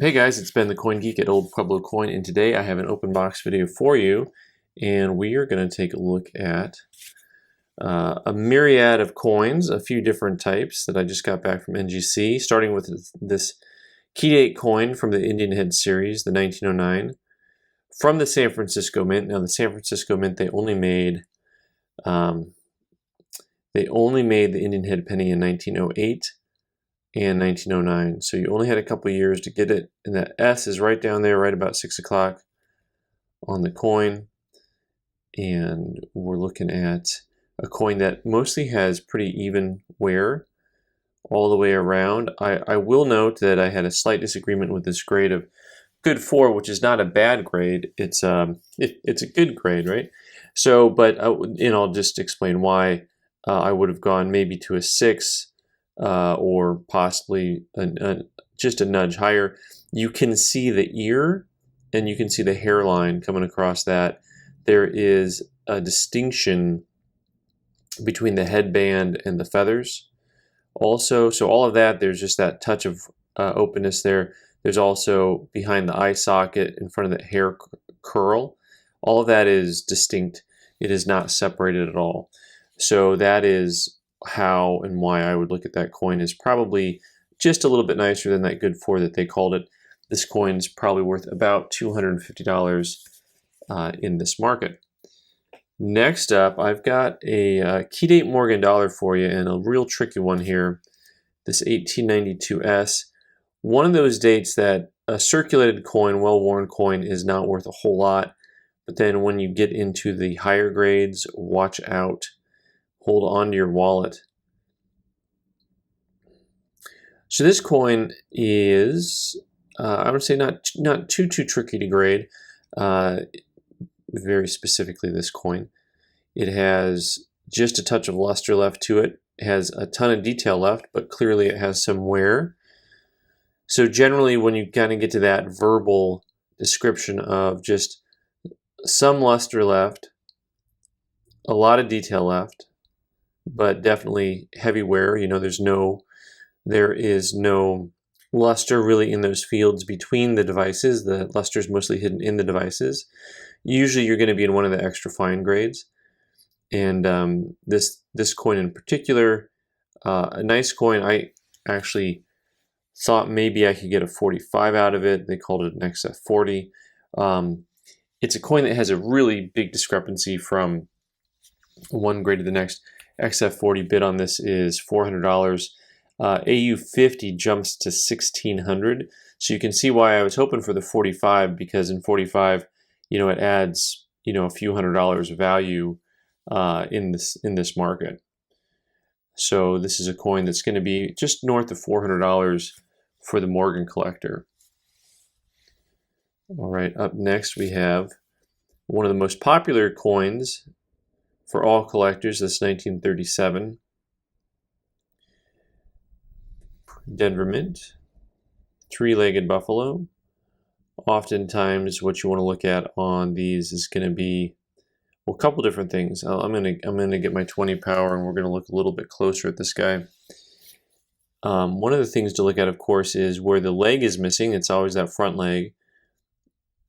Hey guys, it's Ben the Coin Geek at Old Pueblo Coin, and today I have an open box video for you, and we are going to take a look at a myriad of coins, a few different types that I just got back from NGC, starting with this key date coin from the Indian Head series, the 1909, from the San Francisco Mint. Now, the San Francisco Mint, they only made the Indian Head penny in 1908. And 1909. So you only had a couple years to get it, and that S is right down there, right about 6 o'clock on the coin. And we're looking at a coin that mostly has pretty even wear all the way around. I will note that I had a slight disagreement with this grade of good 4, which is not a bad grade. It's a good grade, right? So, but I'll just explain why I would have gone maybe to a 6. Or possibly just a nudge higher. You can see the ear and you can see the hairline coming across that. There is a distinction between the headband and the feathers. Also, so all of that, there's just that touch of openness there. There's also behind the eye socket, in front of the hair curl. All of that is distinct. It is not separated at all. So that is how and why I would look at that coin is probably just a little bit nicer than that good 4 that they called it. This coin is probably worth about $250 in this market. Next up, I've got a key date Morgan dollar for you, and a real tricky one here, this 1892S. One of those dates that a circulated coin, well-worn coin, is not worth a whole lot, but then when you get into the higher grades, watch out. Hold on to your wallet. So this coin is, I would say, not too tricky to grade. Very specifically, this coin. It has just a touch of luster left to it. It has a ton of detail left, but clearly it has some wear. So generally, when you kind of get to that verbal description of just some luster left, a lot of detail left, but definitely heavy wear. You know, there is no luster really in those fields between the devices. The luster is mostly hidden in the devices. Usually you're going to be in one of the extra fine grades. And this coin in particular, a nice coin. I actually thought maybe I could get a 45 out of it. They called it an XF40. It's a coin that has a really big discrepancy from one grade to the next. XF40 bid on this is $400. AU50 jumps to $1,600. So you can see why I was hoping for the 45, because in 45, it adds, a few $100s of value in this market. So this is a coin that's going to be just north of $400 for the Morgan collector. All right, up next we have one of the most popular coins for all collectors, this 1937 Denver Mint, 3-legged buffalo. Oftentimes what you want to look at on these is going to be, well, a couple different things. I'm gonna get my 20 power, and we're going to look a little bit closer at this guy. One of the things to look at, of course, is where the leg is missing. It's always that front leg.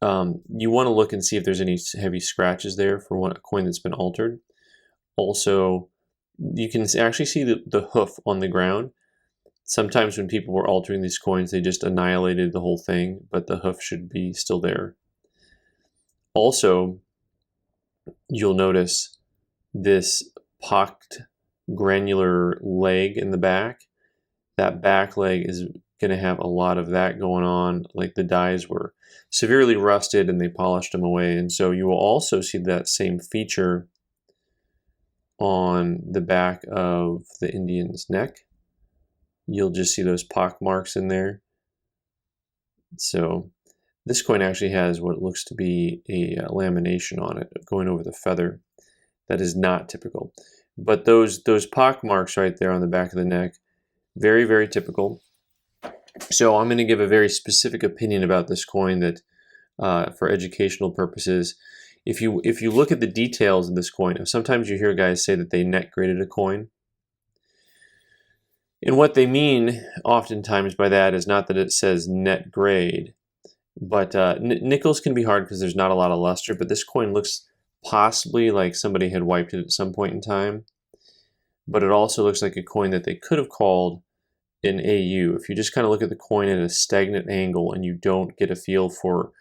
You want to look and see if there's any heavy scratches there for a coin that's been altered. Also, you can actually see the hoof on the ground. Sometimes when people were altering these coins, they just annihilated the whole thing, but the hoof should be still there. Also, you'll notice this pocked granular leg in the back. That back leg is going to have a lot of that going on, like the dies were severely rusted and they polished them away. And so you will also see that same feature on the back of the Indian's neck. You'll just see those pock marks in there. So this coin actually has what looks to be a lamination on it going over the feather. That is not typical. But those pock marks right there on the back of the neck, very, very typical. So I'm going to give a very specific opinion about this coin that for educational purposes. If you look at the details of this coin, sometimes you hear guys say that they net graded a coin. And what they mean oftentimes by that is not that it says net grade, but nickels can be hard because there's not a lot of luster, but this coin looks possibly like somebody had wiped it at some point in time. But it also looks like a coin that they could have called an AU. If you just kind of look at the coin at a stagnant angle and you don't get a feel for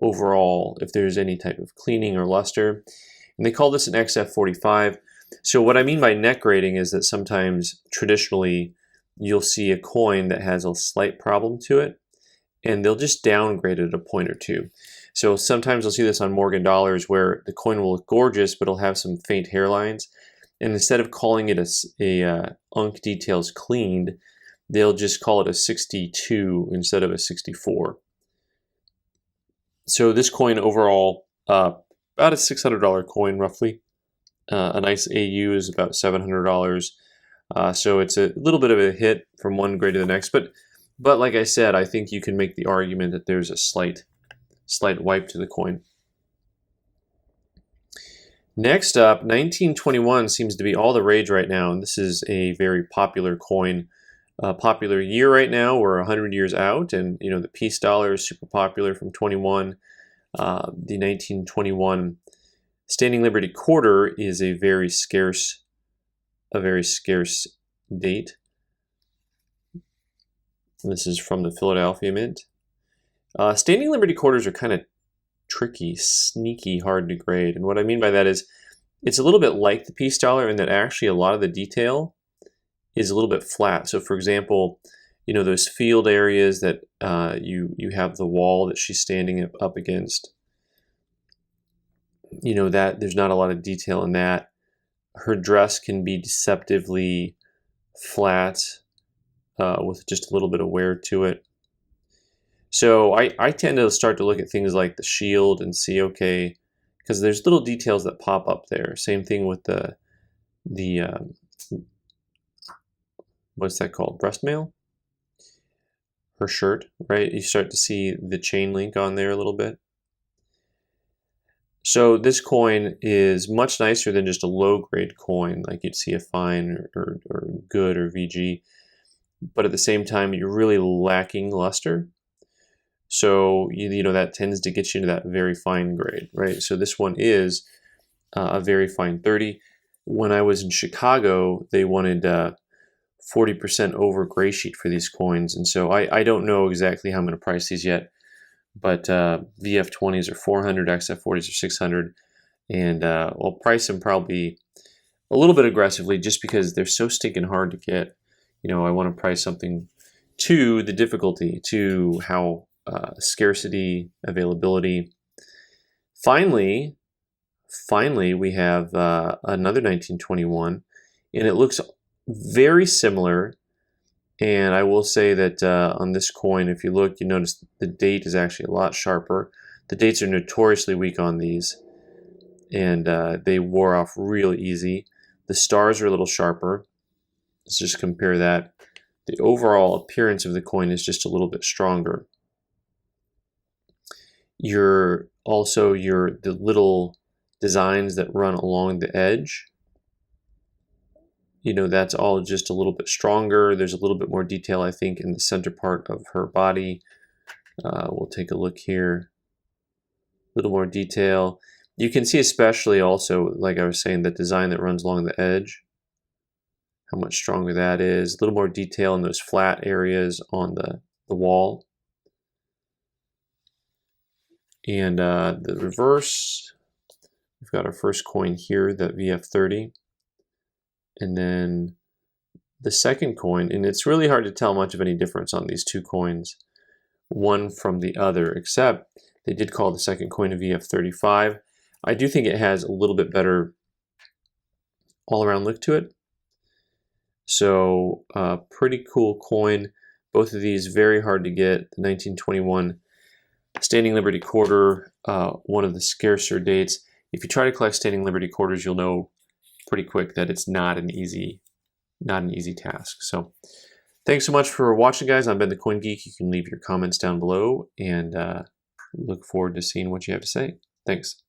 overall if there's any type of cleaning or luster. And they call this an XF45. So what I mean by net grading is that sometimes traditionally you'll see a coin that has a slight problem to it and they'll just downgrade it a point or two. So sometimes you'll see this on Morgan dollars where the coin will look gorgeous but it'll have some faint hairlines. And instead of calling it a Unk Details Cleaned, they'll just call it a 62 instead of a 64. So this coin overall, about a $600 coin roughly. A nice AU is about $700. So it's a little bit of a hit from one grade to the next. But like I said, I think you can make the argument that there's a slight wipe to the coin. Next up, 1921 seems to be all the rage right now, and this is a very popular coin. Popular year right now, we're 100 years out, and you know the peace dollar is super popular from 21. The 1921 Standing Liberty Quarter is a very scarce date. This is from the Philadelphia Mint. Standing Liberty Quarters are kind of tricky, sneaky, hard to grade. And what I mean by that is it's a little bit like the peace dollar in that actually a lot of the detail is a little bit flat. So for example, you know, those field areas that you have the wall that she's standing up against, you know, that there's not a lot of detail in that. Her dress can be deceptively flat with just a little bit of wear to it. So I tend to start to look at things like the shield and see, okay, because there's little details that pop up there. Same thing with the what's that called? Breast mail? Her shirt, right? You start to see the chain link on there a little bit. So this coin is much nicer than just a low-grade coin, like you'd see a fine or good or VG. But at the same time, you're really lacking luster. So, you know, that tends to get you into that very fine grade, right? So this one is a very fine 30. When I was in Chicago, they wanted 40% over gray sheet for these coins. And so I don't know exactly how I'm going to price these yet, but VF20s are 400, XF40s are 600. And I'll price them probably a little bit aggressively just because they're so stinking hard to get. You know, I want to price something to the difficulty, to how scarcity, availability. Finally, we have another 1921, and it looks very similar. And I will say that on this coin, if you look, you notice the date is actually a lot sharper. The dates are notoriously weak on these, and they wore off real easy. The stars are a little sharper. Let's just compare that. The overall appearance of the coin is just a little bit stronger. The little designs that run along the edge, you know, that's all just a little bit stronger. There's a little bit more detail, I think, in the center part of her body. We'll take a look here. A little more detail. You can see especially also, like I was saying, the design that runs along the edge, how much stronger that is. A little more detail in those flat areas on the wall. And the reverse, we've got our first coin here, that VF30. And then the second coin, and it's really hard to tell much of any difference on these two coins, one from the other, except they did call the second coin a VF35. I do think it has a little bit better all-around look to it. So pretty cool coin. Both of these very hard to get. The 1921 Standing Liberty Quarter, one of the scarcer dates. If you try to collect Standing Liberty Quarters, you'll know pretty quick that it's not an easy task. So thanks so much for watching, guys. I've been the Coin Geek. You can leave your comments down below, and look forward to seeing what you have to say. Thanks.